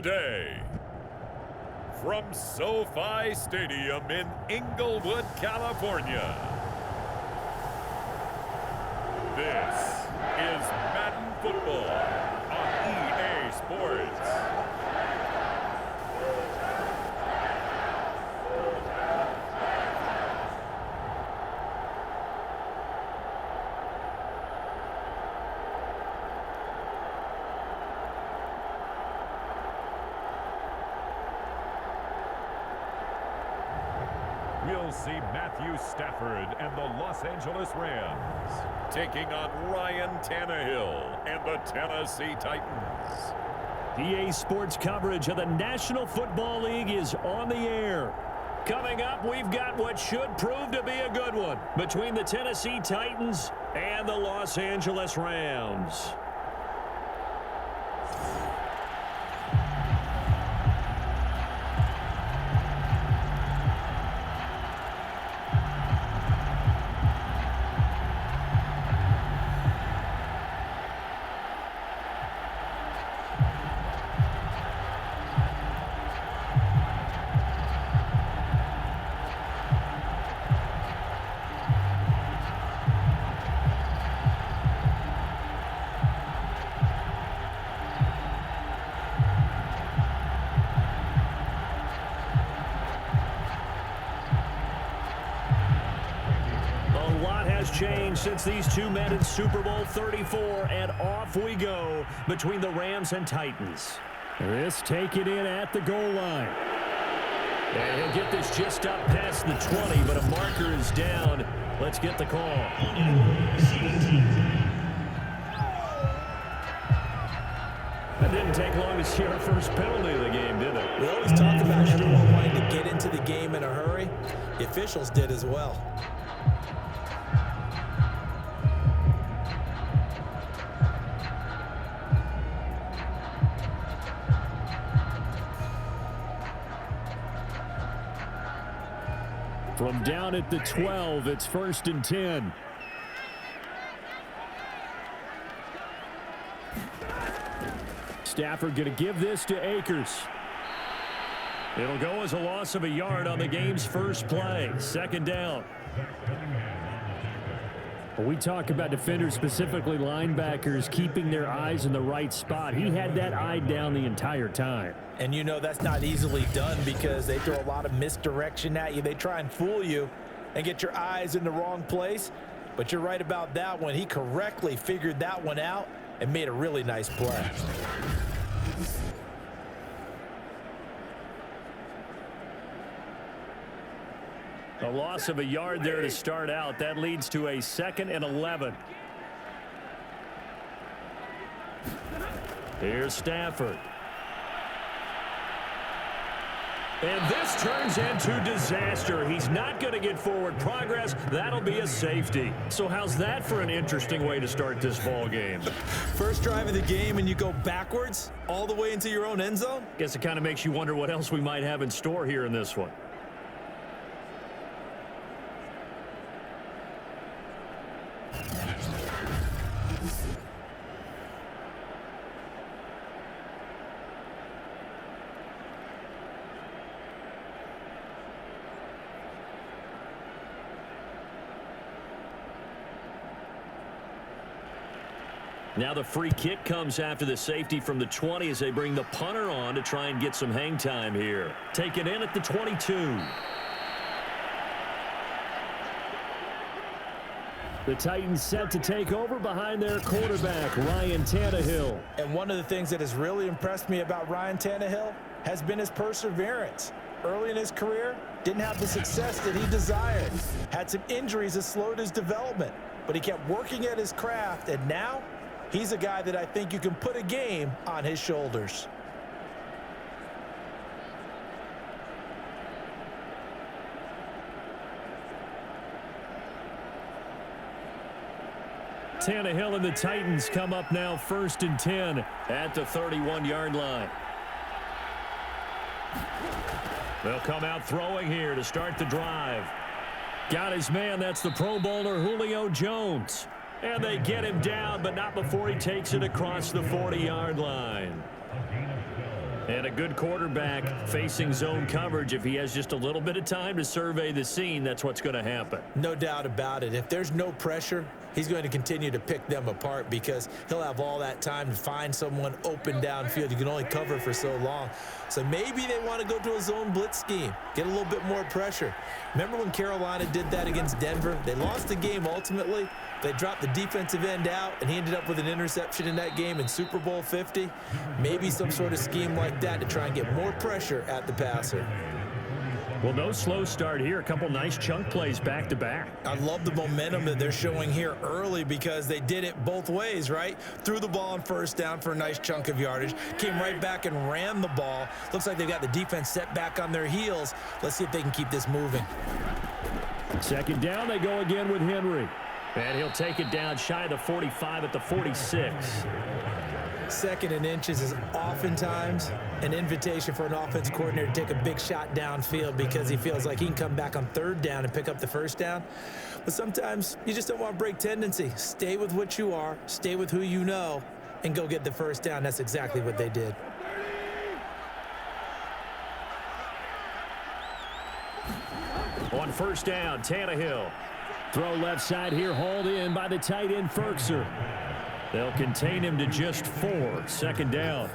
today. From SoFi Stadium in Inglewood, California, this is Madden Football on EA Sports. We'll see Matthew Stafford and the Los Angeles Rams taking on Ryan Tannehill and the Tennessee Titans. EA Sports coverage of the National Football League is on the air. Coming up, we've got what should prove to be a good one between the Tennessee Titans and the Los Angeles Rams. Changed since these two met in Super Bowl 34, and off we go between the Rams and Titans. This taken in at the goal line. And he'll get this just up past the 20, but a marker is down. Let's get the call. That didn't take long to see our first penalty of the game, did it? We always talk about everyone wanting to get into the game in a hurry. The officials did as well. From down at the 12, it's 1st and 10. Stafford going to give this to Akers. It'll go as a loss of a yard on the game's first play. 2nd down. We talk about defenders, specifically linebackers, keeping their eyes in the right spot. He had that eye down the entire time. And you know that's not easily done because they throw a lot of misdirection at you. They try and fool you and get your eyes in the wrong place. But you're right about that one. He correctly figured that one out and made a really nice play. A loss of a yard there to start out. That leads to a 2nd and 11. Here's Stafford. And this turns into disaster. He's not going to get forward progress. That'll be a safety. So how's that for an interesting way to start this ball game? First drive of the game and you go backwards all the way into your own end zone? Guess it kind of makes you wonder what else we might have in store here in this one. Now the free kick comes after the safety from the 20 as they bring the punter on to try and get some hang time here. Taken in at the 22. The Titans set to take over behind their quarterback, Ryan Tannehill. And one of the things that has really impressed me about Ryan Tannehill has been his perseverance. Early in his career, didn't have the success that he desired. Had some injuries that slowed his development, but he kept working at his craft, and now he's a guy that I think you can put a game on his shoulders. Tannehill and the Titans come up now 1st and 10 at the 31-yard line. They'll come out throwing here to start the drive. Got his man. That's the Pro Bowler Julio Jones. And they get him down, but not before he takes it across the 40-yard line. And a good quarterback facing zone coverage. If he has just a little bit of time to survey the scene, that's what's going to happen. No doubt about it. If there's no pressure, he's going to continue to pick them apart because he'll have all that time to find someone open downfield. You can only cover for so long. So maybe they want to go to a zone blitz scheme, get a little bit more pressure. Remember when Carolina did that against Denver? They lost the game ultimately. They dropped the defensive end out, and he ended up with an interception in that game in Super Bowl 50. Maybe some sort of scheme like that to try and get more pressure at the passer. Well, no slow start here. A couple nice chunk plays back-to-back. I love the momentum that they're showing here early because they did it both ways, right? Threw the ball on first down for a nice chunk of yardage. Came right back and ran the ball. Looks like they've got the defense set back on their heels. Let's see if they can keep this moving. Second down, they go again with Henry. And he'll take it down shy of the 45 at the 46. Second and inches is oftentimes an invitation for an offense coordinator to take a big shot downfield because he feels like he can come back on third down and pick up the first down. But sometimes you just don't want to break tendency. Stay with what you are, stay with who you know, and go get the first down. That's exactly what they did. On first down, Tannehill. Throw left side here, hauled in by the tight end, Ferkser. They'll contain him to just 4. Second down.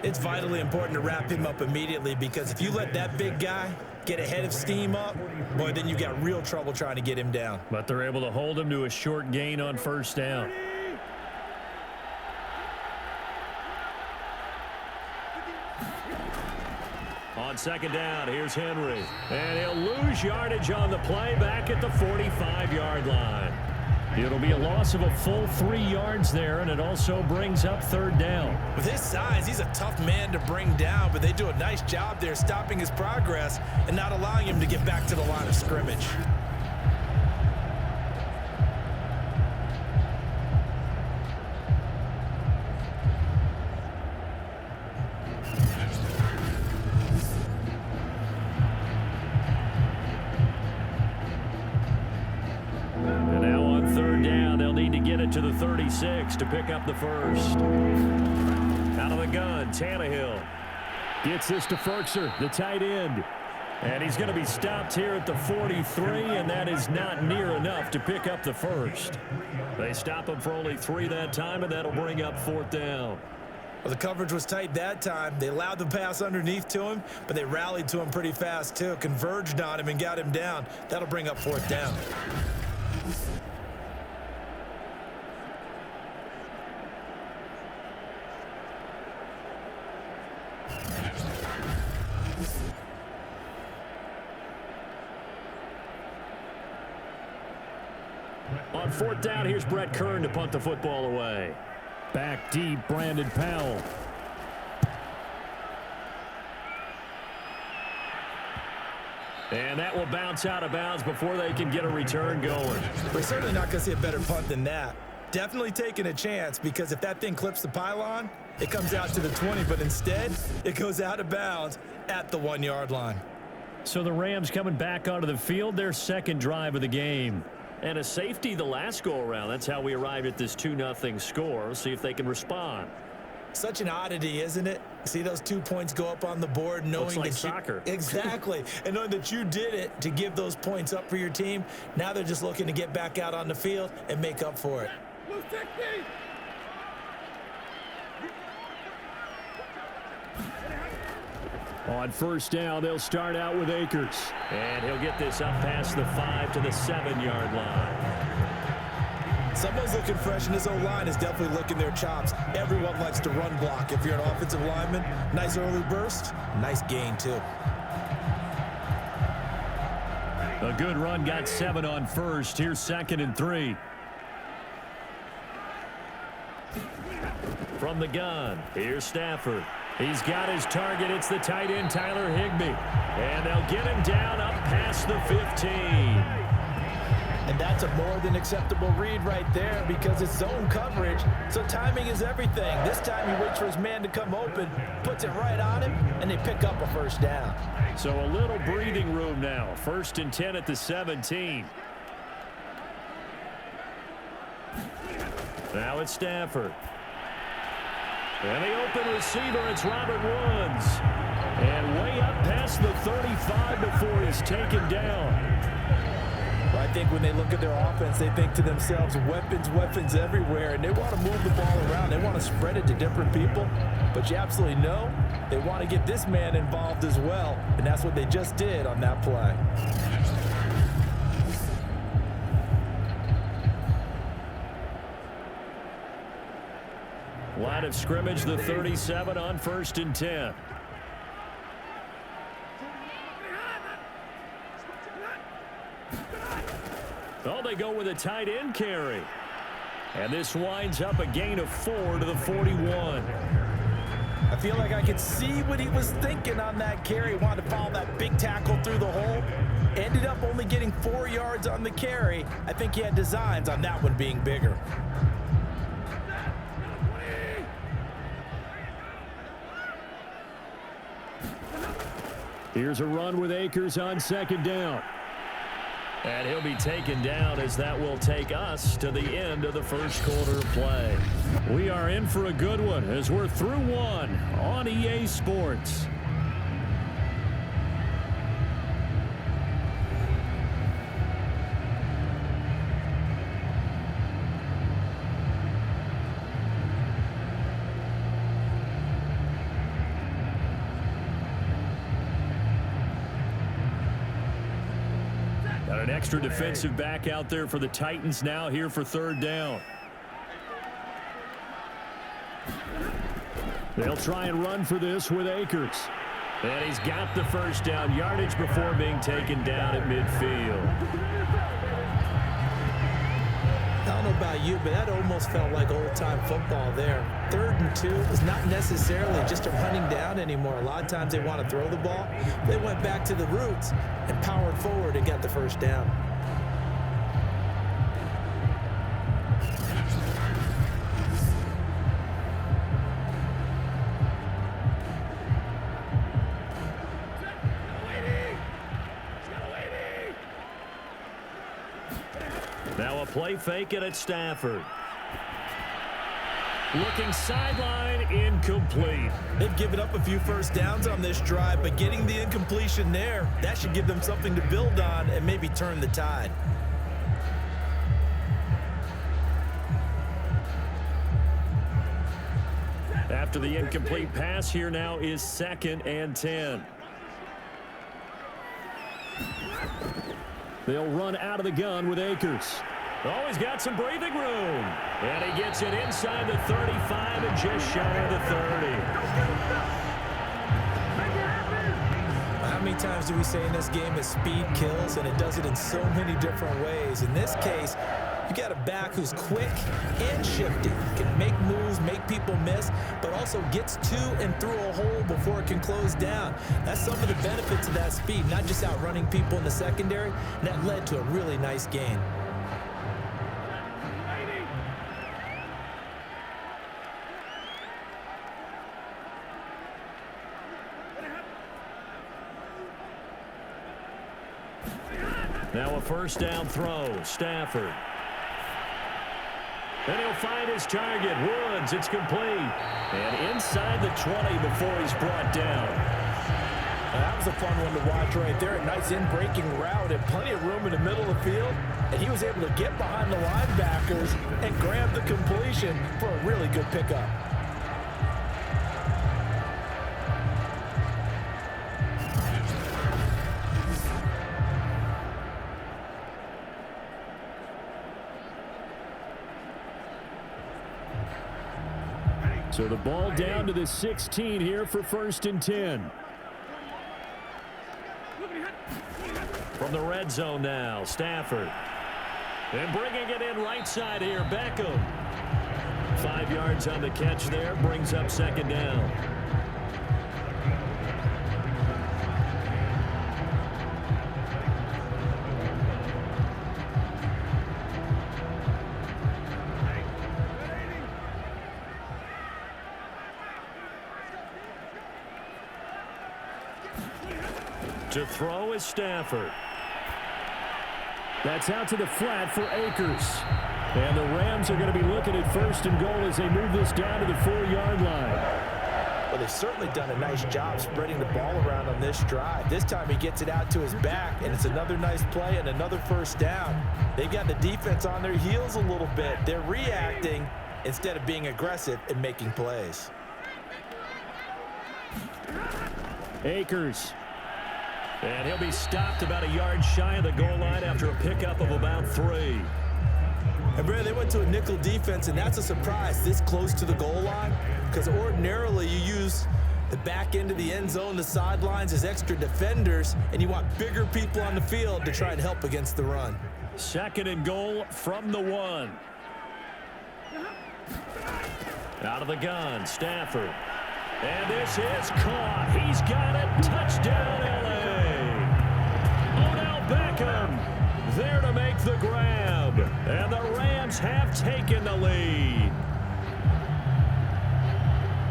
It's vitally important to wrap him up immediately because if you let that big guy get ahead of steam up, boy, then you got real trouble trying to get him down. But they're able to hold him to a short gain on first down. On second down, here's Henry. And he'll lose yardage on the play back at the 45-yard line. It'll be a loss of a full 3 yards there, and it also brings up third down. With his size, he's a tough man to bring down, but they do a nice job there stopping his progress and not allowing him to get back to the line of scrimmage. To the 36 to pick up the first. Out of the gun, Tannehill gets this to Ferkser, the tight end. And he's going to be stopped here at the 43, and that is not near enough to pick up the first. They stop him for only 3 that time, and that'll bring up fourth down. Well, the coverage was tight that time. They allowed the pass underneath to him, but they rallied to him pretty fast, too. Converged on him and got him down. That'll bring up fourth down. On fourth down, here's Brett Kern to punt the football away. Back deep, Brandon Powell. And that will bounce out of bounds before they can get a return going. We're certainly not going to see a better punt than that. Definitely taking a chance because if that thing clips the pylon, it comes out to the 20, but instead it goes out of bounds at the 1-yard line. So the Rams coming back onto the field, their second drive of the game. And a safety the last go-around. That's how we arrived at this 2-0 score. We'll see if they can respond. Such an oddity, isn't it? See those 2 points go up on the board knowing looks like that soccer. Exactly. And knowing that you did it to give those points up for your team. Now they're just looking to get back out on the field and make up for it. On first down, they'll start out with Akers. And he'll get this up past the 5 to the 7-yard line. Someone's looking fresh, and his O-line is definitely licking their chops. Everyone likes to run block. If you're an offensive lineman, nice early burst, nice gain, too. A good run, got 7 on first. Here's 2nd and 3. From the gun, here's Stafford. He's got his target. It's the tight end, Tyler Higbee. And they'll get him down up past the 15. And that's a more than acceptable read right there because it's zone coverage, so timing is everything. This time he waits for his man to come open, puts it right on him, and they pick up a first down. So a little breathing room now. 1st and 10 at the 17. Now it's Stafford. And the open receiver, it's Robert Woods. And way up past the 35 before he's taken down. Well, I think when they look at their offense, they think to themselves, weapons, weapons everywhere, and they want to move the ball around. They want to spread it to different people. But you absolutely know they want to get this man involved as well, and that's what they just did on that play. Line of scrimmage, the 37 on 1st and 10. Oh, they go with a tight end carry. And this winds up a gain of 4 to the 41. I feel like I could see what he was thinking on that carry. Wanted to follow that big tackle through the hole. Ended up only getting 4 yards on the carry. I think he had designs on that one being bigger. Here's a run with Akers on 2nd down. And he'll be taken down as that will take us to the end of the first quarter of play. We are in for a good one as we're through one on EA Sports. An extra defensive back out there for the Titans now here for 3rd down. They'll try and run for this with Akers. And he's got the first down yardage before being taken down at midfield. I don't know about you, but that almost felt like old-time football there. 3rd and 2 is not necessarily just a running down anymore. A lot of times they want to throw the ball. They went back to the roots and powered forward and got the first down. Now a play fake it at Stafford. Looking sideline, incomplete. They've given up a few first downs on this drive, but getting the incompletion there, that should give them something to build on and maybe turn the tide. After the incomplete pass, here now is 2nd and 10. They'll run out of the gun with Akers. Oh, he's got some breathing room. And he gets it inside the 35 and just shy of the 30. How many times do we say in this game that speed kills, and it does it in so many different ways? In this case, you got a back who's quick and shifty, can make moves, make people miss, but also gets to and through a hole before it can close down. That's some of the benefits of that speed, not just outrunning people in the secondary, and that led to a really nice gain. Now a first down throw, Stafford. And he'll find his target, Woods. It's complete. And inside the 20 before he's brought down. That was a fun one to watch right there. A nice in-breaking route and plenty of room in the middle of the field. And he was able to get behind the linebackers and grab the completion for a really good pickup. So the ball down to the 16 here for 1st and 10. From the red zone now, Stafford. And bringing it in right side here, Beckham. 5 yards on the catch there, brings up 2nd down. To throw is Stafford. That's out to the flat for Akers. And the Rams are going to be looking at 1st and goal as they move this down to the 4-yard line. they've certainly done a nice job spreading the ball around on this drive. This time he gets it out to his back, and it's another nice play and another first down. They've got the defense on their heels a little bit. They're reacting instead of being aggressive and making plays. Akers. And he'll be stopped about a yard shy of the goal line after a pickup of about 3. And Brad, they went to a nickel defense, and that's a surprise this close to the goal line, because ordinarily you use the back end of the end zone, the sidelines as extra defenders, and you want bigger people on the field to try and help against the run. 2nd and goal from the 1. Out of the gun, Stafford. And this is caught. He's got it. Touchdown, L.A. Odell Beckham there to make the grab. And the Rams have taken the lead.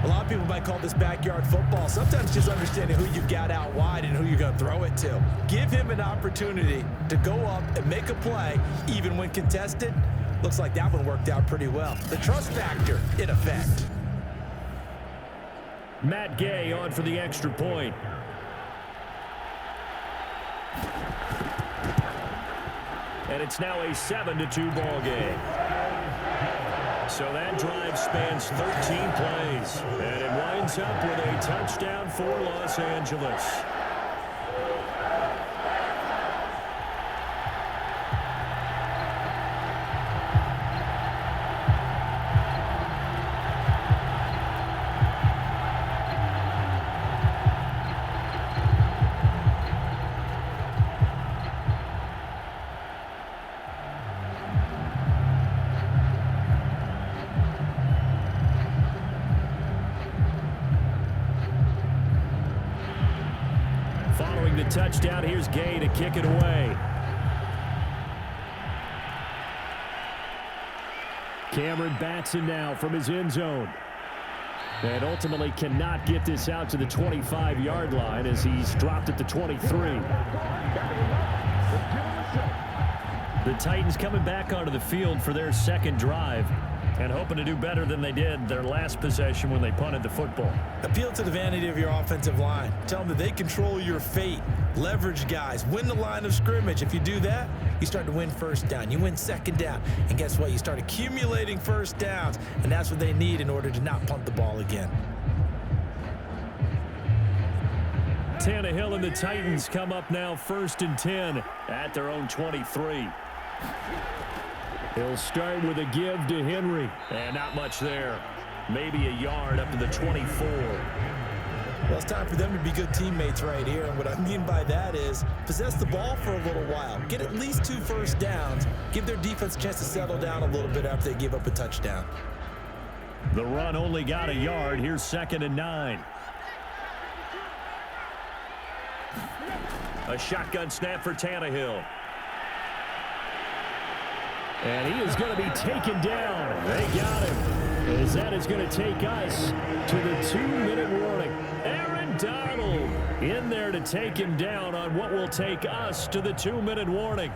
A lot of people might call this backyard football. Sometimes just understanding who you got out wide and who you're going to throw it to. Give him an opportunity to go up and make a play, even when contested. Looks like that one worked out pretty well. The trust factor in effect. Matt Gay on for the extra point. And it's now a 7-2 ball game. So that drive spans 13 plays. And it winds up with a touchdown for Los Angeles. The touchdown. Here's Gay to kick it away. Cameron Batson now from his end zone. And ultimately cannot get this out to the 25-yard line as he's dropped at the 23. The Titans coming back onto the field for their 2nd drive and hoping to do better than they did their last possession when they punted the football. Appeal to the vanity of your offensive line. Tell them that they control your fate. Leverage guys. Win the line of scrimmage. If you do that, you start to win first down. You win 2nd down. And guess what? You start accumulating first downs. And that's what they need in order to not punt the ball again. Tannehill and the Titans come up now 1st and 10 at their own 23. He'll start with a give to Henry. And not much there. Maybe a yard up to the 24. Well, it's time for them to be good teammates right here. And what I mean by that is possess the ball for a little while. Get at least 2 first downs. Give their defense a chance to settle down a little bit after they give up a touchdown. The run only got a yard. Here's 2nd and 9. A shotgun snap for Tannehill. And he is going to be taken down. They got him. As that is going to take us to the 2-minute warning. Aaron Donald in there to take him down on what will take us to the 2-minute warning.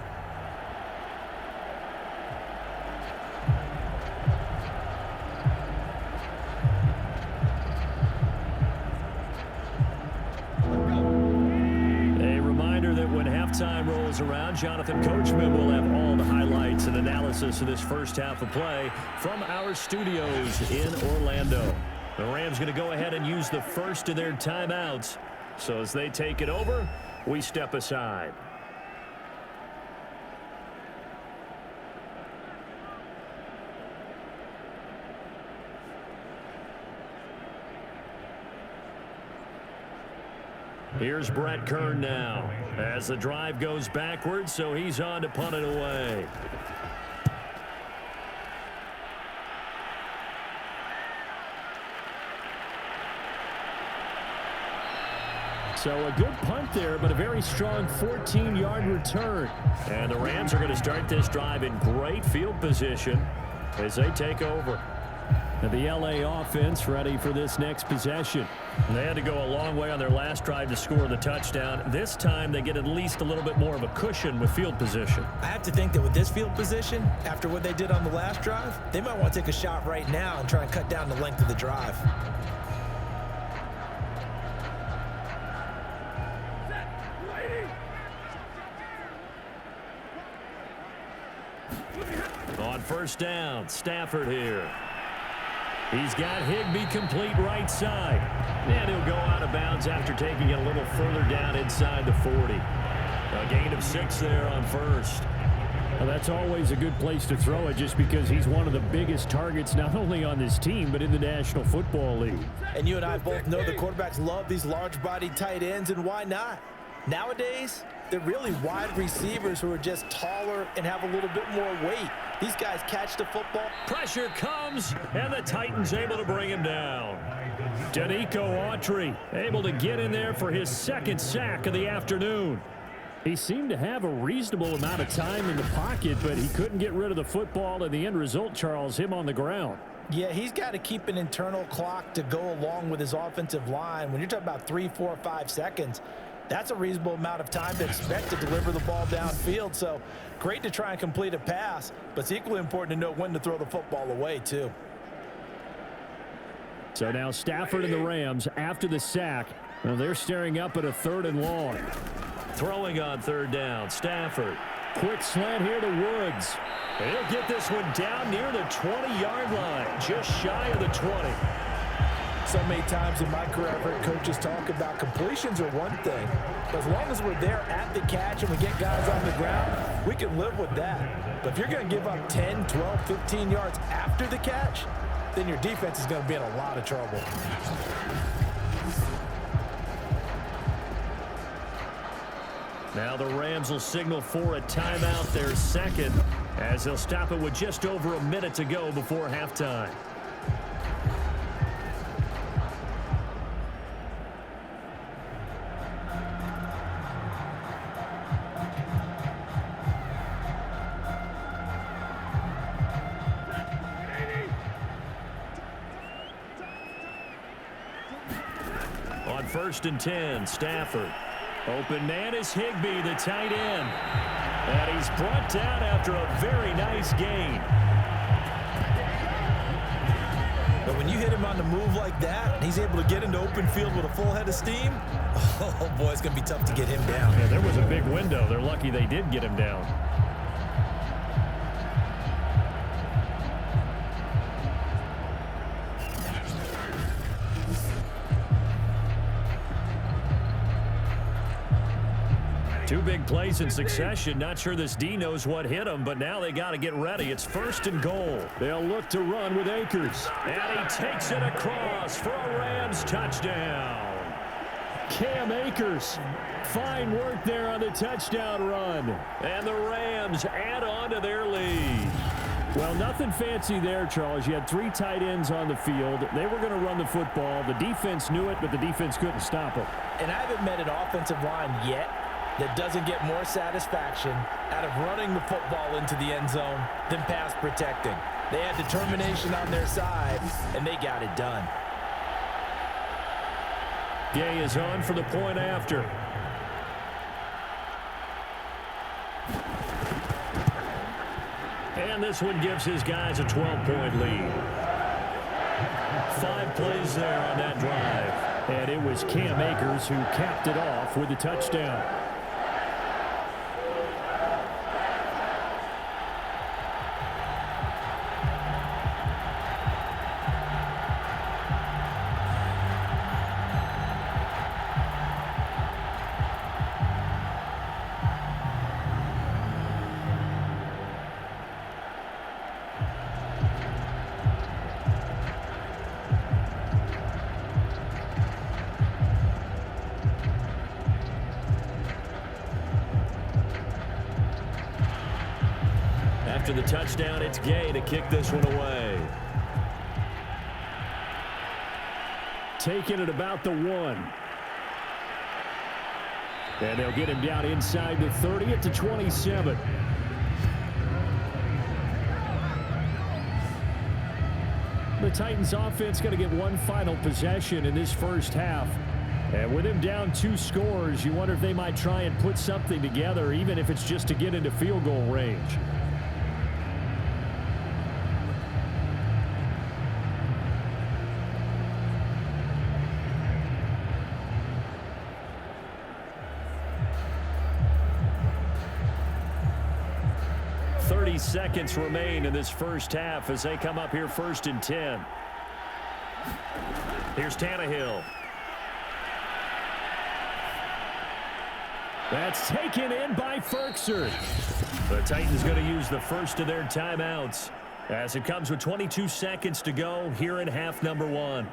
Halftime rolls around. Jonathan Coachman will have all the highlights and analysis of this first half of play from our studios in Orlando. The Rams going to go ahead and use the first of their timeouts. So as they take it over, we step aside. Here's Brett Kern now as the drive goes backwards, so he's on to punt it away. So a good punt there, but a very strong 14-yard return. And the Rams are going to start this drive in great field position as they take over. And the L.A. offense ready for this next possession. They had to go a long way on their last drive to score the touchdown. This time they get at least a little bit more of a cushion with field position. I have to think that with this field position, after what they did on the last drive, they might want to take a shot right now and try and cut down the length of the drive. first down. Stafford here. He's got Higbee complete right side. And he'll go out of bounds after taking it a little further down inside the 40. A gain of 6 there on first. Well, that's always a good place to throw it just because he's one of the biggest targets not only on this team but in the National Football League. And you and I both know the quarterbacks love these large-bodied tight ends, and why not? Nowadays, they're really wide receivers who are just taller and have a little bit more weight. These guys catch the football. Pressure comes, and the Titans able to bring him down. Danico Autry able to get in there for his second sack of the afternoon. He seemed to have a reasonable amount of time in the pocket, but he couldn't get rid of the football, and the end result, Charles, him on the ground. Yeah, he's got to keep an internal clock to go along with his offensive line. When you're talking about 3, 4, 5 seconds, that's a reasonable amount of time to expect to deliver the ball downfield. So great to try and complete a pass, but it's equally important to know when to throw the football away, too. So now Stafford and the Rams, after the sack, well, they're staring up at a 3rd and long. Throwing on 3rd down, Stafford. Quick slant here to Woods. He'll get this one down near the 20-yard line, just shy of the 20. So many times in my career, I've heard coaches talk about completions are one thing, but as long as we're there at the catch and we get guys on the ground, we can live with that. But if you're going to give up 10, 12, 15 yards after the catch, then your defense is going to be in a lot of trouble. Now the Rams will signal for a timeout, their second, as they'll stop it with just over a minute to go before halftime. On 1st and 10, Stafford. Open man is Higbee, the tight end. And he's brought down after a very nice gain. But when you hit him on the move like that, and he's able to get into open field with a full head of steam, oh boy, it's going to be tough to get him down. Yeah, there was a big window. They're lucky they did get him down. Two big plays in succession. Not sure this D knows what hit him, but now they got to get ready. It's 1st and goal. They'll look to run with Akers. And he takes it across for a Rams touchdown. Cam Akers. Fine work there on the touchdown run. And the Rams add on to their lead. Well, nothing fancy there, Charles. You had 3 tight ends on the field. They were going to run the football. The defense knew it, but the defense couldn't stop it. And I haven't met an offensive line yet that doesn't get more satisfaction out of running the football into the end zone than pass protecting. They had determination on their side, and they got it done. Gay is on for the point after. And this one gives his guys a 12-point lead. 5 plays there on that drive. And it was Cam Akers who capped it off with a touchdown. After the touchdown, it's Gay to kick this one away. Taking it about the 1. And they'll get him down inside the 30 at the 27. The Titans offense going to get one final possession in this first half. And with him down 2 scores, you wonder if they might try and put something together, even if it's just to get into field goal range. 30 seconds remain in this first half as they come up here 1st and 10. Here's Tannehill. That's taken in by Ferkser. The Titans going to use the first of their timeouts as it comes with 22 seconds to go here in half number 1.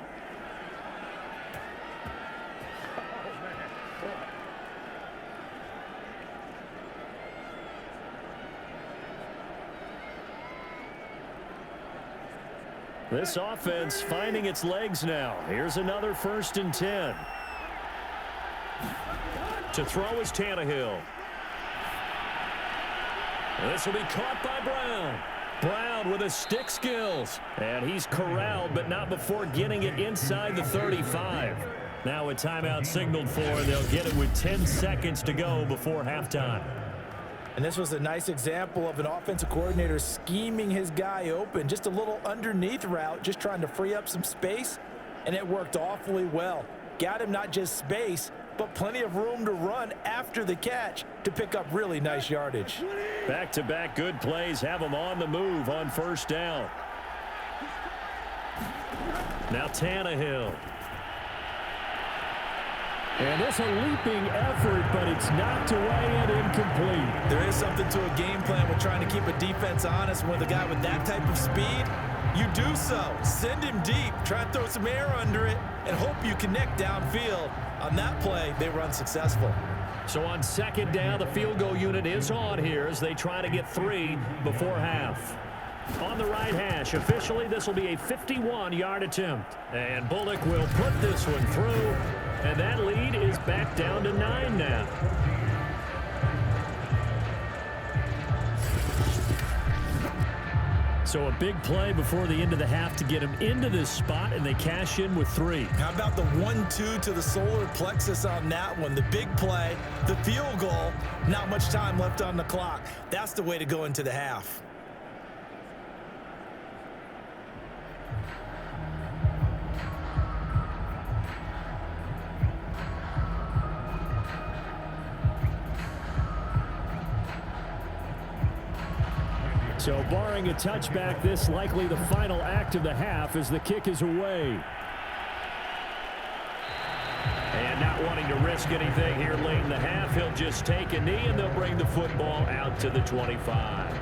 This offense finding its legs now. Here's another 1st and 10. To throw is Tannehill. This will be caught by Brown. Brown with his stick skills. And he's corralled, but not before getting it inside the 35. Now a timeout signaled for, and they'll get it with 10 seconds to go before halftime. And this was a nice example of an offensive coordinator scheming his guy open. Just a little underneath route, just trying to free up some space, and it worked awfully well. Got him not just space, but plenty of room to run after the catch to pick up really nice yardage. Back-to-back good plays have them on the move on 1st down. Now Tannehill. And it's a leaping effort, but it's knocked away and incomplete. There is something to a game plan with trying to keep a defense honest. With a guy with that type of speed, you do so. Send him deep, try to throw some air under it, and hope you connect downfield. On that play, they were unsuccessful. So on 2nd down, the field goal unit is on here as they try to get 3 before half. On the right hash, officially this will be a 51-yard attempt. And Bullock will put this one through, and that lead is back down to 9 now. So a big play before the end of the half to get him into this spot, and they cash in with 3. How about the 1-2 to the solar plexus on that one? The big play, the field goal, not much time left on the clock. That's the way to go into the half. So barring a touchback, this likely the final act of the half as the kick is away. And not wanting to risk anything here late in the half, he'll just take a knee and they'll bring the football out to the 25.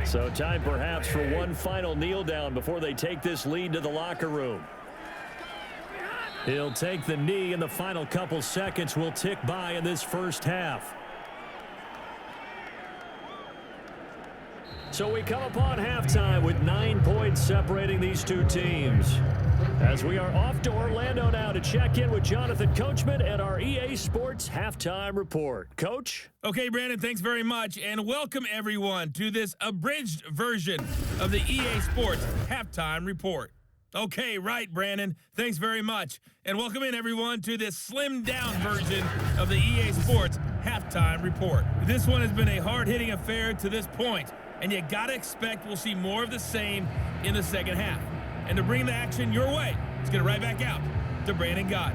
So time perhaps for one final kneel down before they take this lead to the locker room. He'll take the knee, and the final couple seconds will tick by in this first half. So we come upon halftime with 9 points separating these two teams. As we are off to Orlando now to check in with Jonathan Coachman and our EA Sports Halftime Report. Coach? Okay, Brandon, thanks very much, and welcome everyone to this abridged version of the EA Sports Halftime Report. Okay, right, Brandon, thanks very much, and welcome in everyone to this slimmed-down version of the EA Sports Halftime Report. This one has been a hard-hitting affair to this point, and you gotta expect we'll see more of the same in the second half. And to bring the action your way, let's get it right back out to Brandon Gott.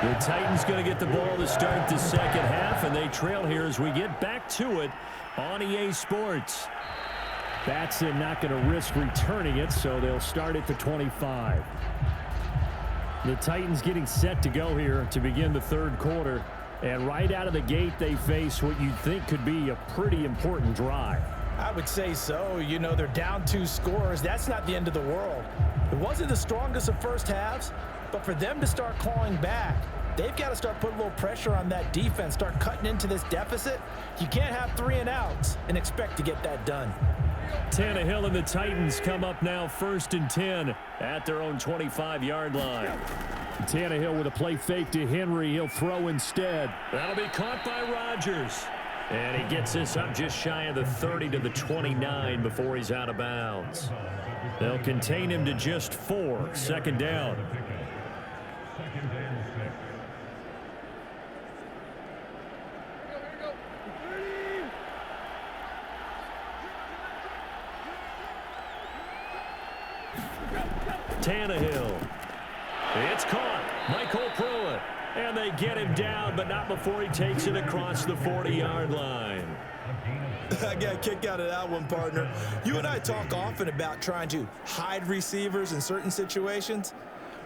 The Titans going to get the ball to start the second half, and they trail here as we get back to it on EA Sports. Batson not going to risk returning it, so they'll start at the 25. The Titans getting set to go here to begin the third quarter. And right out of the gate, they face what you'd think could be a pretty important drive. I would say so. You know, they're down 2 scores. That's not the end of the world. It wasn't the strongest of first halves, but for them to start clawing back, they've got to start putting a little pressure on that defense, start cutting into this deficit. You can't have 3 and outs and expect to get that done. Tannehill and the Titans come up now 1st and 10 at their own 25-yard line. Tannehill with a play fake to Henry. He'll throw instead. That'll be caught by Rodgers. And he gets this up just shy of the 30 to the 29 before he's out of bounds. They'll contain him to just 4. 2nd down. Tannehill. It's caught. Michael Pruitt. And they get him down, but not before he takes it across the 40-yard line. I got a kick out of that one, partner. You and I talk often about trying to hide receivers in certain situations,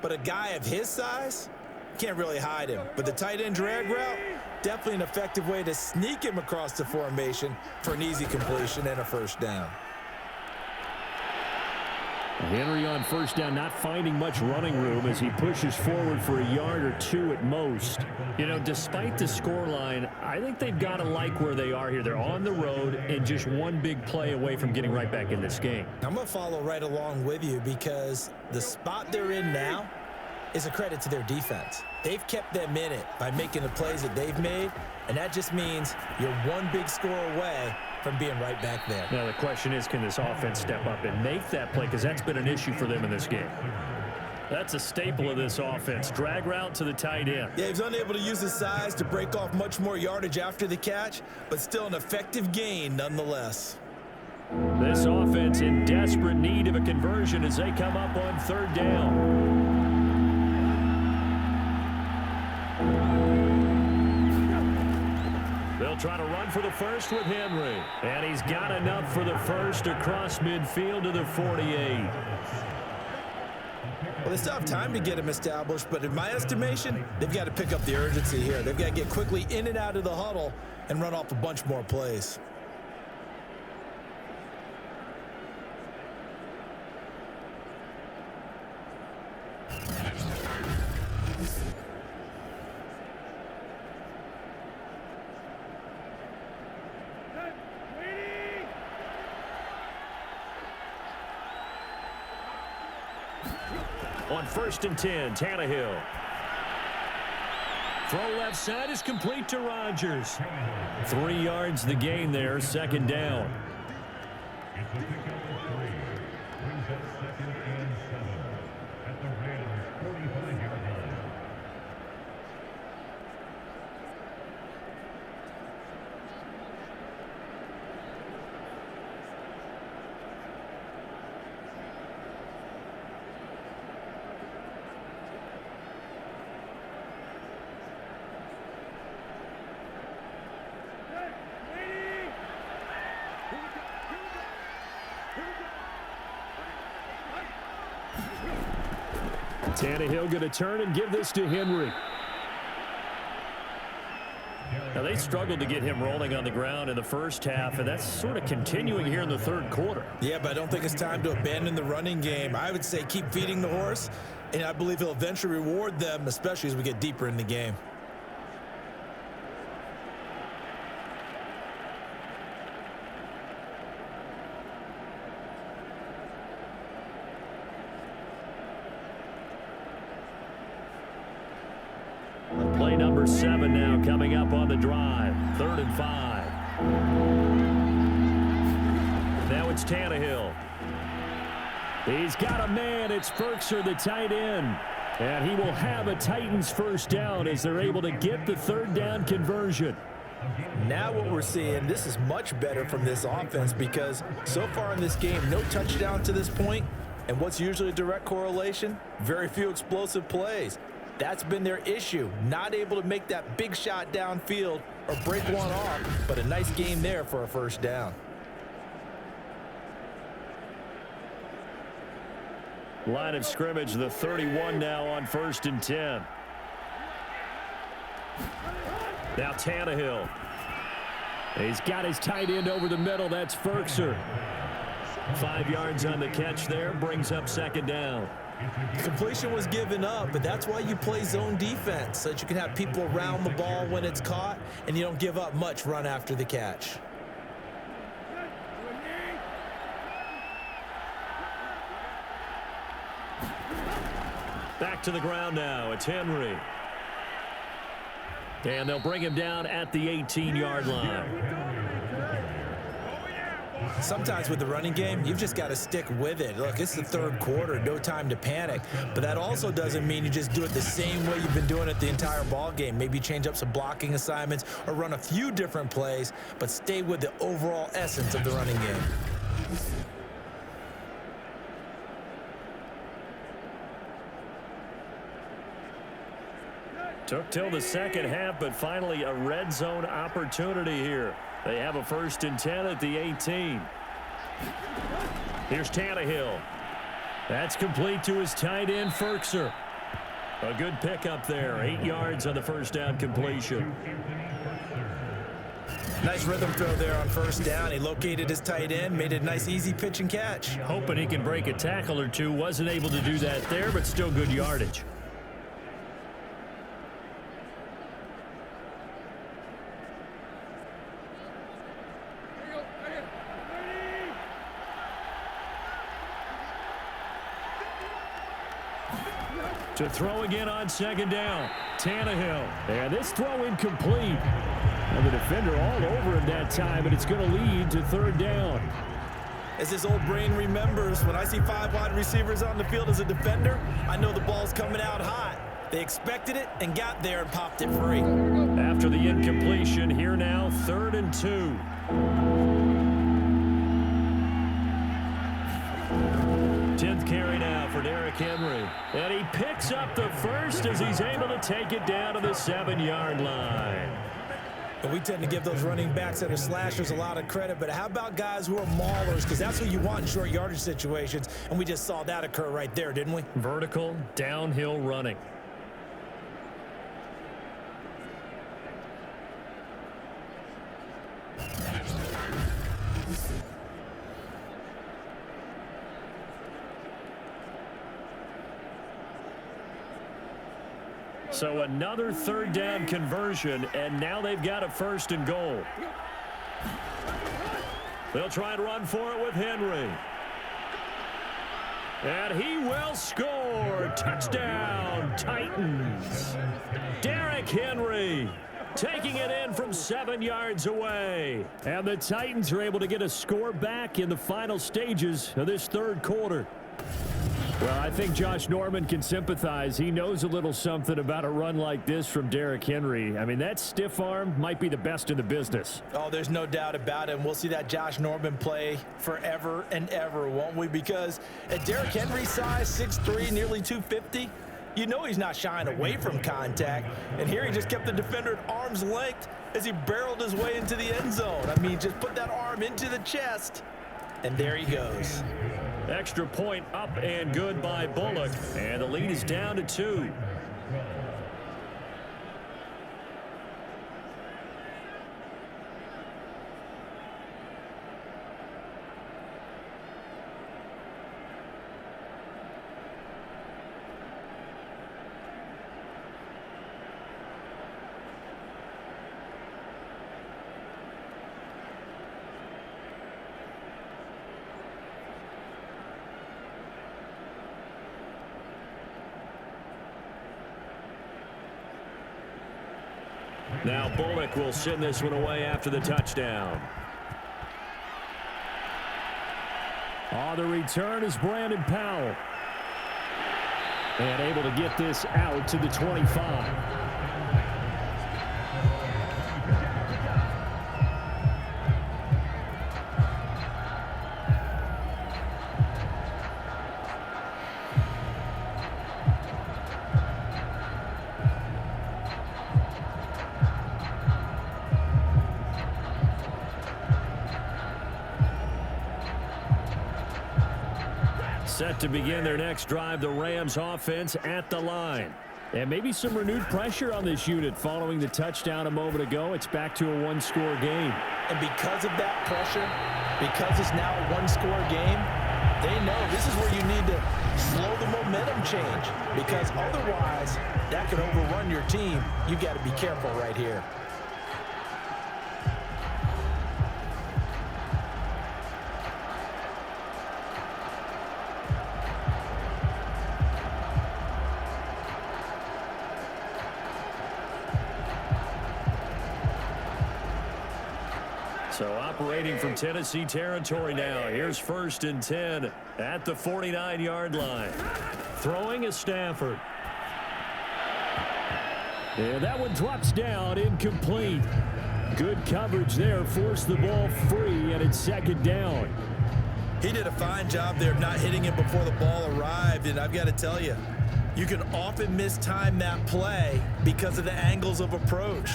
but a guy of his size can't really hide him. But the tight end drag route, definitely an effective way to sneak him across the formation for an easy completion and a 1st down. Henry on 1st down, not finding much running room as he pushes forward for a yard or 2 at most. You know, despite the scoreline, I think they've got to like where they are here. They're on the road and just one big play away from getting right back in this game. I'm going to follow right along with you because the spot they're in now is a credit to their defense. They've kept them in it by making the plays that they've made, and that just means you're one big score away from being right back there. Now the question is, can this offense step up and make that play? Because that's been an issue for them in this game. That's a staple of this offense. Drag route to the tight end. Yeah, he's unable to use his size to break off much more yardage after the catch, but still an effective gain nonetheless. This offense in desperate need of a conversion as they come up on 3rd down. They'll try to run for the 1st with Henry. And he's got enough for the 1st across midfield to the 48. Well, they still have time to get him established, but in my estimation, they've got to pick up the urgency here. They've got to get quickly in and out of the huddle and run off a bunch more plays. On 1st and 10, Tannehill. Throw left side is complete to Rodgers. 3 yards the gain there, 2nd down. Tannehill going to turn and give this to Henry. Now, they struggled to get him rolling on the ground in the 1st half, and that's sort of continuing here in the 3rd quarter. Yeah, but I don't think it's time to abandon the running game. I would say keep feeding the horse, and I believe he'll eventually reward them, especially as we get deeper in the game. Play number 7 now coming up on the drive. 3rd and 5. Now it's Tannehill. He's got a man. It's Firkser, the tight end. And he will have a Titans 1st down as they're able to get the 3rd down conversion. Now what we're seeing, this is much better from this offense because so far in this game, no touchdown to this point. And what's usually a direct correlation? Very few explosive plays. That's been their issue, not able to make that big shot downfield or break one off, but a nice game there for a 1st down. Line of scrimmage, the 31 now on 1st and 10. Now Tannehill. He's got his tight end over the middle. That's Ferkser. 5 yards on the catch there. Brings up second down. Completion was given up, but that's why you play zone defense, so that you can have people around the ball when it's caught, and you don't give up much run after the catch. Back to the ground now. It's Henry. And they'll bring him down at the 18-yard line. Sometimes with the running game, you've just got to stick with it. Look, it's the third quarter, no time to panic. But that also doesn't mean you just do it the same way you've been doing it the entire ball game. Maybe change up some blocking assignments or run a few different plays, but stay with the overall essence of the running game. Took till the second half, but finally a red zone opportunity here. They have a 1st and 10 at the 18. Here's Tannehill. That's complete to his tight end, Ferkser. A good pickup there. 8 yards on the first down completion. Nice rhythm throw there on first down. He located his tight end, made it a nice, easy pitch and catch. Hoping he can break a tackle or two. Wasn't able to do that there, but still good yardage. To throw again on second down. Tannehill. And this throw incomplete. And the defender all over him that time, and it's going to lead to 3rd down. As his old brain remembers, when I see 5 wide receivers on the field as a defender, I know the ball's coming out hot. They expected it and got there and popped it free. After the incompletion, here now, 3rd and 2. 10th carry now for Derrick Henry. And he picks up the first as he's able to take it down to the 7-yard line. And we tend to give those running backs that are slashers a lot of credit, but how about guys who are maulers? Because that's what you want in short yardage situations, and we just saw that occur right there, didn't we? Vertical, downhill running. So another 3rd down conversion, and now they've got a 1st and goal. They'll try and run for it with Henry. And he will score. Touchdown, Titans. Derrick Henry taking it in from 7 yards away. And the Titans are able to get a score back in the final stages of this 3rd quarter. Well, I think Josh Norman can sympathize. He knows a little something about a run like this from Derrick Henry. I mean, that stiff arm might be the best in the business. Oh, there's no doubt about it. And we'll see that Josh Norman play forever and ever, won't we? Because at Derrick Henry's size, 6'3", nearly 250, you know he's not shying away from contact. And here he just kept the defender at arm's length as he barreled his way into the end zone. I mean, just put that arm into the chest, and there he goes. Extra point up and good by Bullock. And the lead is down to 2. Now Bullock will send this one away after the touchdown. On the return is Brandon Powell. And able to get this out to the 25. Set to begin their next drive, the Rams offense at the line. And maybe some renewed pressure on this unit following the touchdown a moment ago. It's back to a one-score game. And because of that pressure, because it's now a one-score game, they know this is where you need to slow the momentum change, because otherwise that could overrun your team. You got to be careful right here. So operating from Tennessee territory now. Here's 1st and 10 at the 49-yard line. Throwing is Stafford. And that one drops down, incomplete. Good coverage there, forced the ball free, and it's 2nd down. He did a fine job there of not hitting it before the ball arrived, and I've got to tell you, you can often mistime that play because of the angles of approach.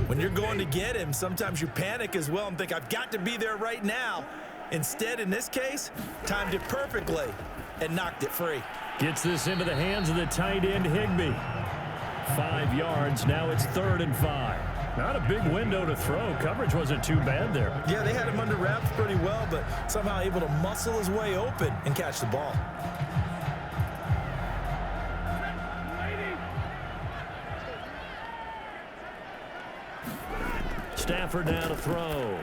When you're going to get him, sometimes you panic as well and think, I've got to be there right now. Instead, in this case, timed it perfectly and knocked it free. Gets this into the hands of the tight end, Higbee. 5 yards, now it's 3rd and 5. Not a big window to throw. Coverage wasn't too bad there. Yeah, they had him under wraps pretty well, but somehow able to muscle his way open and catch the ball. Stafford now to throw.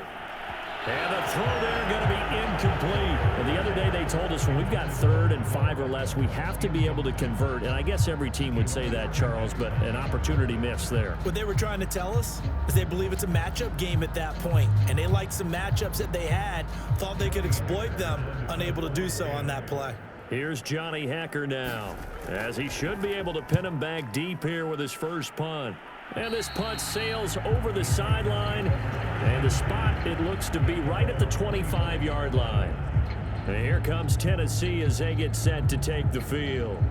And the throw there going to be incomplete. And the other day they told us when we've got 3rd and 5 or less, we have to be able to convert. And I guess every team would say that, Charles, but an opportunity missed there. What they were trying to tell us is they believe it's a matchup game at that point. And they liked some matchups that they had, thought they could exploit them, unable to do so on that play. Here's Johnny Hacker now, as he should be able to pin him back deep here with his first punt. And this punt sails over the sideline, and the spot, it looks to be right at the 25-yard line. And here comes Tennessee as they get set to take the field.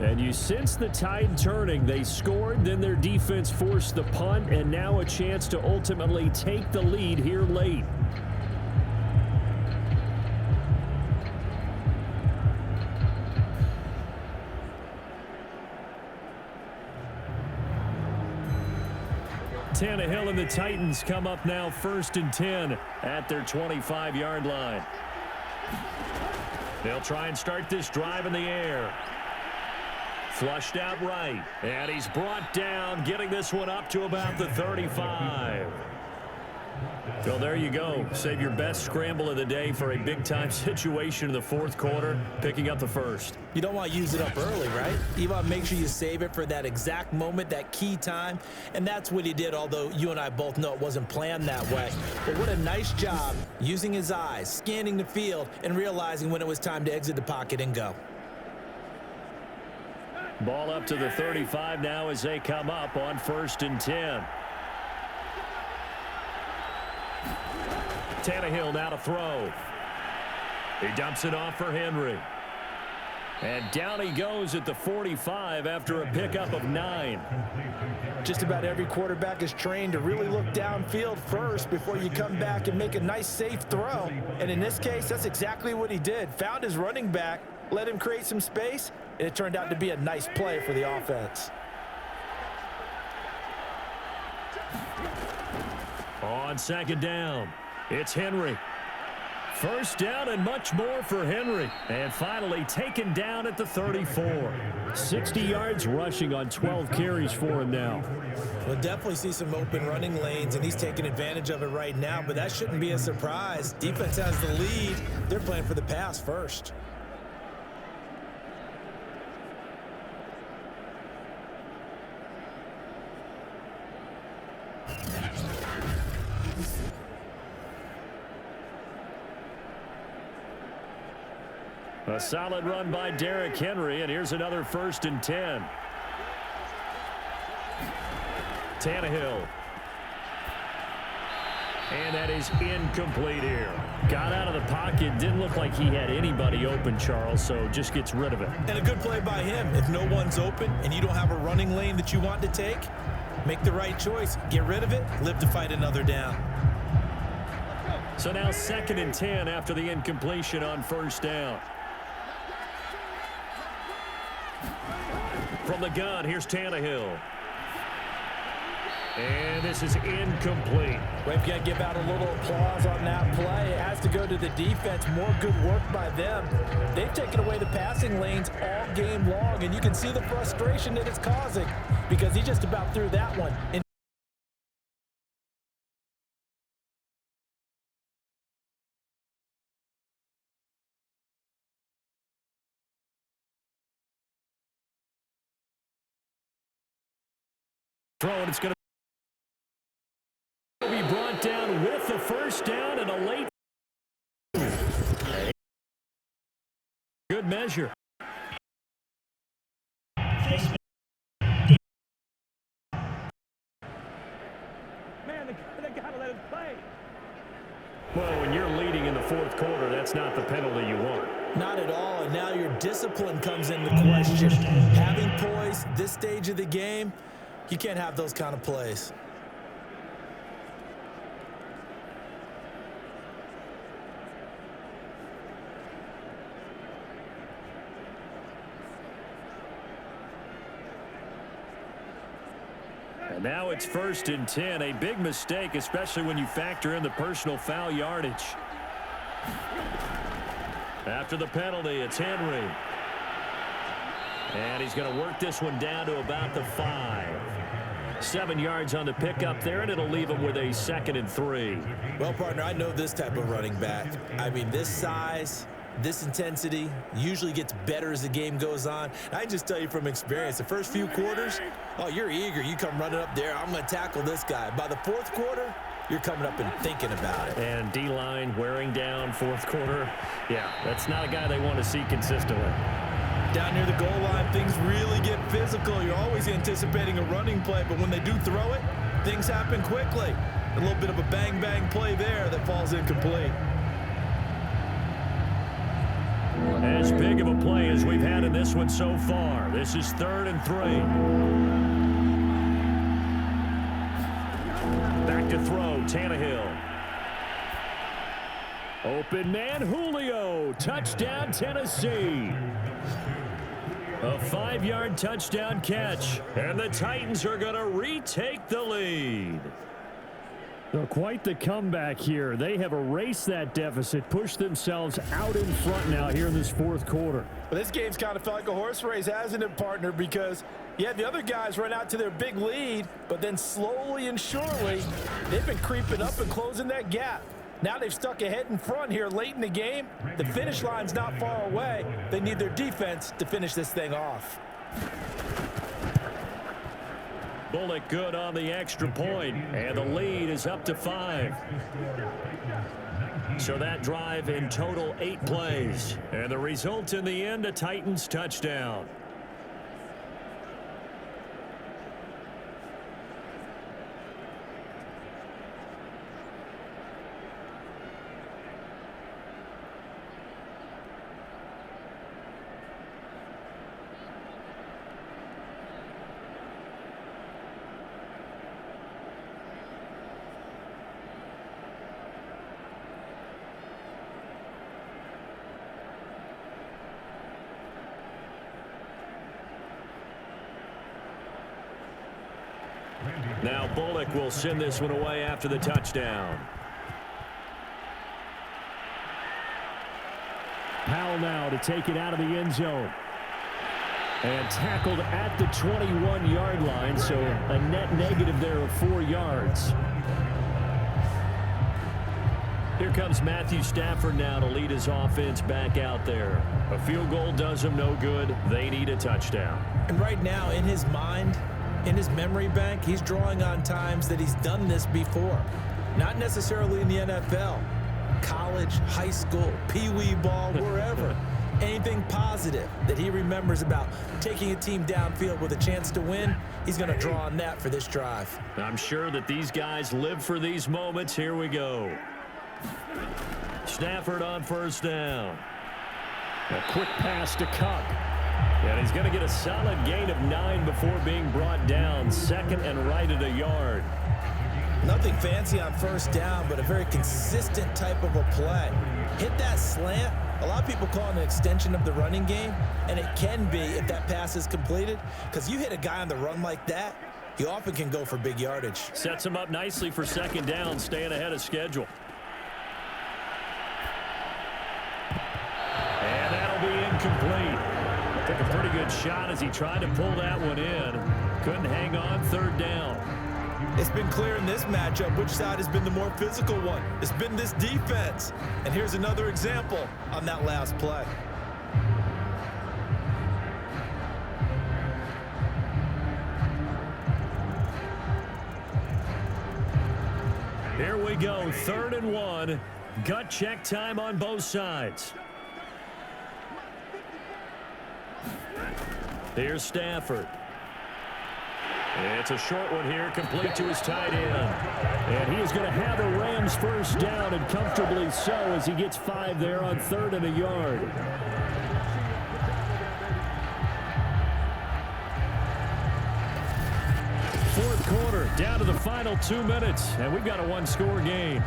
And you sense the tide turning. They scored, then their defense forced the punt, and now a chance to ultimately take the lead here late. Tannehill and the Titans come up now 1st and 10 at their 25-yard line. They'll try and start this drive in the air. Flushed out right. And he's brought down, getting this one up to about the 35. Well, there you go. Save your best scramble of the day for a big-time situation in the 4th quarter, picking up the 1st. You don't want to use it up early, right? You want to make sure you save it for that exact moment, that key time, and that's what he did, although you and I both know it wasn't planned that way. But what a nice job using his eyes, scanning the field, and realizing when it was time to exit the pocket and go. Ball up to the 35 now as they come up on 1st and 10. Tannehill now to throw. He dumps it off for Henry. And down he goes at the 45 after a pickup of 9. Just about every quarterback is trained to really look downfield first before you come back and make a nice, safe throw. And in this case, that's exactly what he did. Found his running back, let him create some space, and it turned out to be a nice play for the offense. On 2nd down, it's Henry. 1st down and much more for Henry. And finally taken down at the 34. 60 yards rushing on 12 carries for him now. We'll definitely see some open running lanes, and he's taking advantage of it right now, but that shouldn't be a surprise. Defense has the lead. They're playing for the pass first. A solid run by Derrick Henry, and here's another 1st and 10. Tannehill. And that is incomplete here. Got out of the pocket, didn't look like he had anybody open, Charles, so just gets rid of it. And a good play by him. If no one's open and you don't have a running lane that you want to take, make the right choice. Get rid of it, live to fight another down. So now 2nd and 10 after the incompletion on 1st down. From the gun, here's Tannehill. And this is incomplete. We've got to give out a little applause on that play. It has to go to the defense. More good work by them. They've taken away the passing lanes all game long, and you can see the frustration that it's causing because he just about threw that one. Throw, and it's going to be brought down with the first down and a late. Good measure. Man, they got to let it play. Well, when you're leading in the fourth quarter, that's not the penalty you want. Not at all, and now your discipline comes into question. Having poise this stage of the game, you can't have those kind of plays. And now it's 1st and 10. A big mistake, especially when you factor in the personal foul yardage. After the penalty, it's Henry. And he's going to work this one down to about the 5. 7 yards on the pickup there, and it'll leave him with a 2nd and 3. Well, partner, I know this type of running back. I mean, this size, this intensity usually gets better as the game goes on. I can just tell you from experience, the first few quarters, oh, you're eager. You come running up there, I'm going to tackle this guy. By the fourth quarter, you're coming up and thinking about it. And D-line wearing down fourth quarter. Yeah, that's not a guy they want to see consistently. Down near the goal line, things really get physical. You're always anticipating a running play, but when they do throw it, things happen quickly. A little bit of a bang-bang play there that falls incomplete. As big of a play as we've had in this one so far. This is 3rd and 3. Back to throw, Tannehill. Open man, Julio. Touchdown, Tennessee. A 5-yard touchdown catch. And the Titans are going to retake the lead. So quite the comeback here. They have erased that deficit, pushed themselves out in front now here in this fourth quarter. Well, this game's kind of felt like a horse race, hasn't it, partner? Because, yeah, the other guys run out to their big lead, but then slowly and surely, they've been creeping up and closing that gap. Now they've stuck ahead in front here late in the game. The finish line's not far away. They need their defense to finish this thing off. Bullock good on the extra point, and the lead is up to 5. So that drive in total 8 plays, and the result in the end, a Titans touchdown. Now Bullock will send this one away after the touchdown. Powell now to take it out of the end zone. And tackled at the 21-yard line, so a net negative there of 4 yards. Here comes Matthew Stafford now to lead his offense back out there. A field goal does him no good. They need a touchdown. And right now, in his mind, in his memory bank, he's drawing on times that he's done this before. Not necessarily in the NFL. College, high school, pee-wee ball, wherever. Anything positive that he remembers about taking a team downfield with a chance to win, he's going to draw on that for this drive. I'm sure that these guys live for these moments. Here we go. Stafford on first down. A quick pass to Cup. And he's going to get a solid gain of 9 before being brought down. 2nd and right at a yard. Nothing fancy on first down, but a very consistent type of a play. Hit that slant, A lot of people call it an extension of the running game, and it can be if that pass is completed, because you hit a guy on the run like that, he often can go for big yardage. Sets him up nicely for second down, staying ahead of schedule. And that'll be incomplete. Took a pretty good shot as he tried to pull that one in. Couldn't hang on, third down. It's been clear in this matchup which side has been the more physical one. It's been this defense. And here's another example on that last play. Here we go, 3rd and 1. Gut check time on both sides. Here's Stafford. It's a short one here, complete to his tight end. And he is going to have a Rams first down, and comfortably so, as he gets 5 there on 3rd and a yard. Fourth quarter, down to the final 2 minutes, and we've got a one-score game.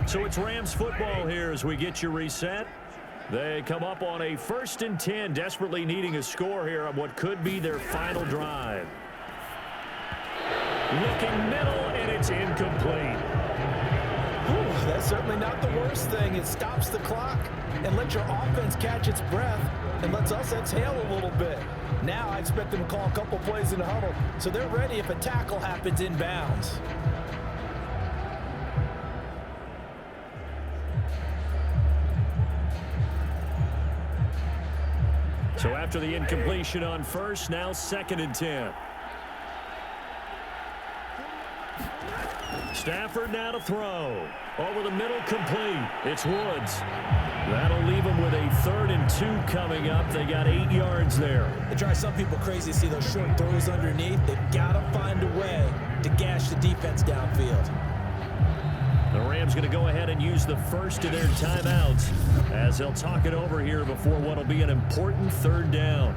So it's Rams football here as we get you reset. They come up on a 1st and 10, desperately needing a score here on what could be their final drive. Looking middle, and it's incomplete. Whew, that's certainly not the worst thing. It stops the clock and lets your offense catch its breath and lets us exhale a little bit. Now I expect them to call a couple plays in the huddle, so they're ready if a tackle happens inbounds. So after the incompletion on 1st, now 2nd and 10. Stafford now to throw. Over the middle, complete. It's Woods. That'll leave them with a 3rd and 2 coming up. They got 8 yards there. It drives some people crazy to see those short throws underneath. They've got to find a way to gash the defense downfield. The Rams going to go ahead and use the first of their timeouts as they'll talk it over here before what will be an important 3rd down.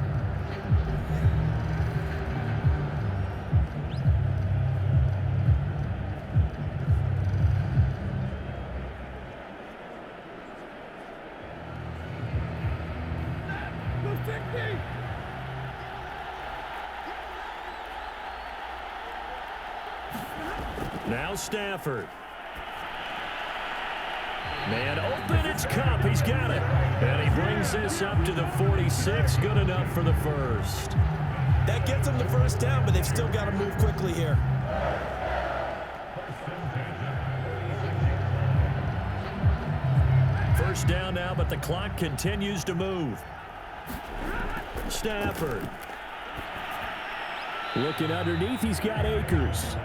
Now Stafford. Man open, it's Cup. He's got it. And he brings this up to the 46. Good enough for the first. That gets them the first down, but they've still got to move quickly here. First down now, but the clock continues to move. Stafford. Looking underneath, he's got Akers.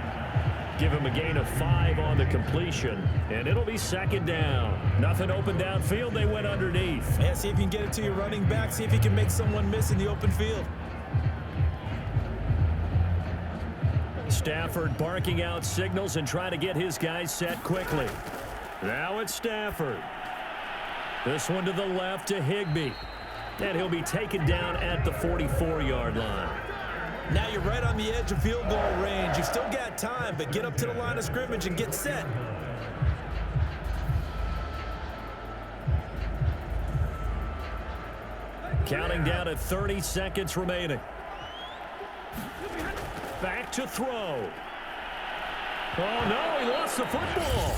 Give him a gain of 5 on the completion, and it'll be 2nd down. Nothing open downfield. They went underneath. Yeah, see if you can get it to your running back. See if you can make someone miss in the open field. Stafford barking out signals and trying to get his guys set quickly. Now it's Stafford. This one to the left to Higbee. And he'll be taken down at the 44-yard line. Now you're right on the edge of field goal range. You've still got time, but get up to the line of scrimmage and get set. Counting down at 30 seconds remaining. Back to throw. Oh, no, he lost the football.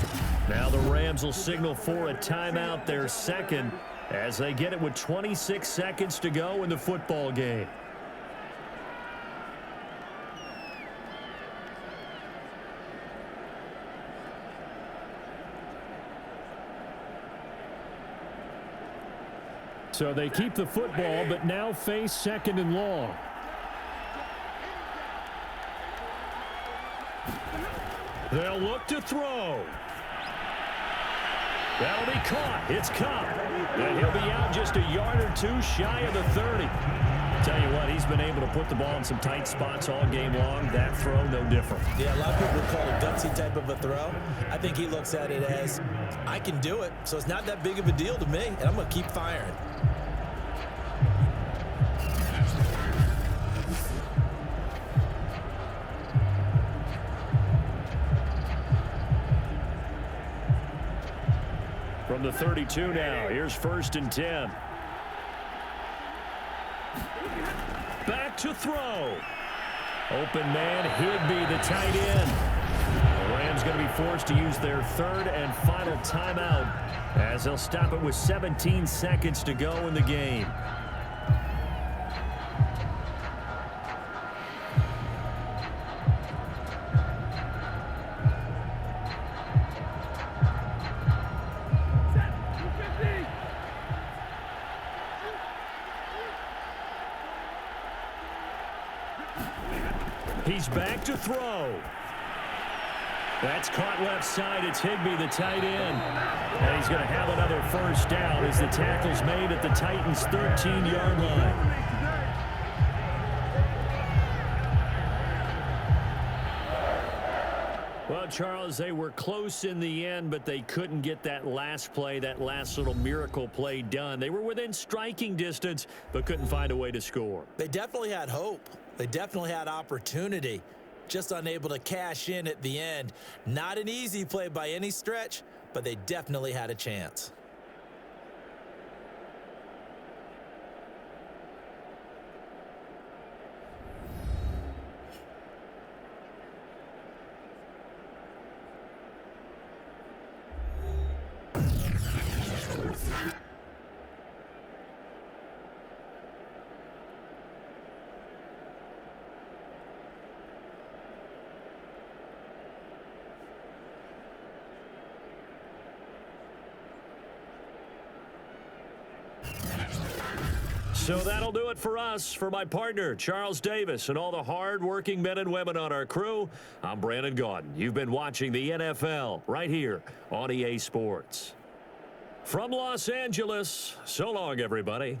Now the Rams will signal for a timeout, their 2nd, as they get it with 26 seconds to go in the football game. So they keep the football, but now face 2nd and long. They'll look to throw. That'll be caught. It's Cup. And he'll be out just a yard or two shy of the 30. Tell you what, he's been able to put the ball in some tight spots all game long. That throw, no different. Yeah, a lot of people would call it a gutsy type of a throw. I think he looks at it as, I can do it, so it's not that big of a deal to me, and I'm going to keep firing. From the 32 now, here's 1st and 10. Back to throw. Open man, Higbee, the tight end. The Rams going to be forced to use their 3rd and final timeout as they'll stop it with 17 seconds to go in the game. He's back to throw. That's caught left side. It's Higbee, the tight end. And he's going to have another 1st down as the tackle's made at the Titans' 13-yard line. Well, Charles, they were close in the end, but they couldn't get that last play, that last little miracle play done. They were within striking distance, but couldn't find a way to score. They definitely had hope. They definitely had opportunity, just unable to cash in at the end. Not an easy play by any stretch, but they definitely had a chance. So that'll do it for us. For my partner, Charles Davis, and all the hard-working men and women on our crew, I'm Brandon Gaudin. You've been watching the NFL right here on EA Sports. From Los Angeles, so long, everybody.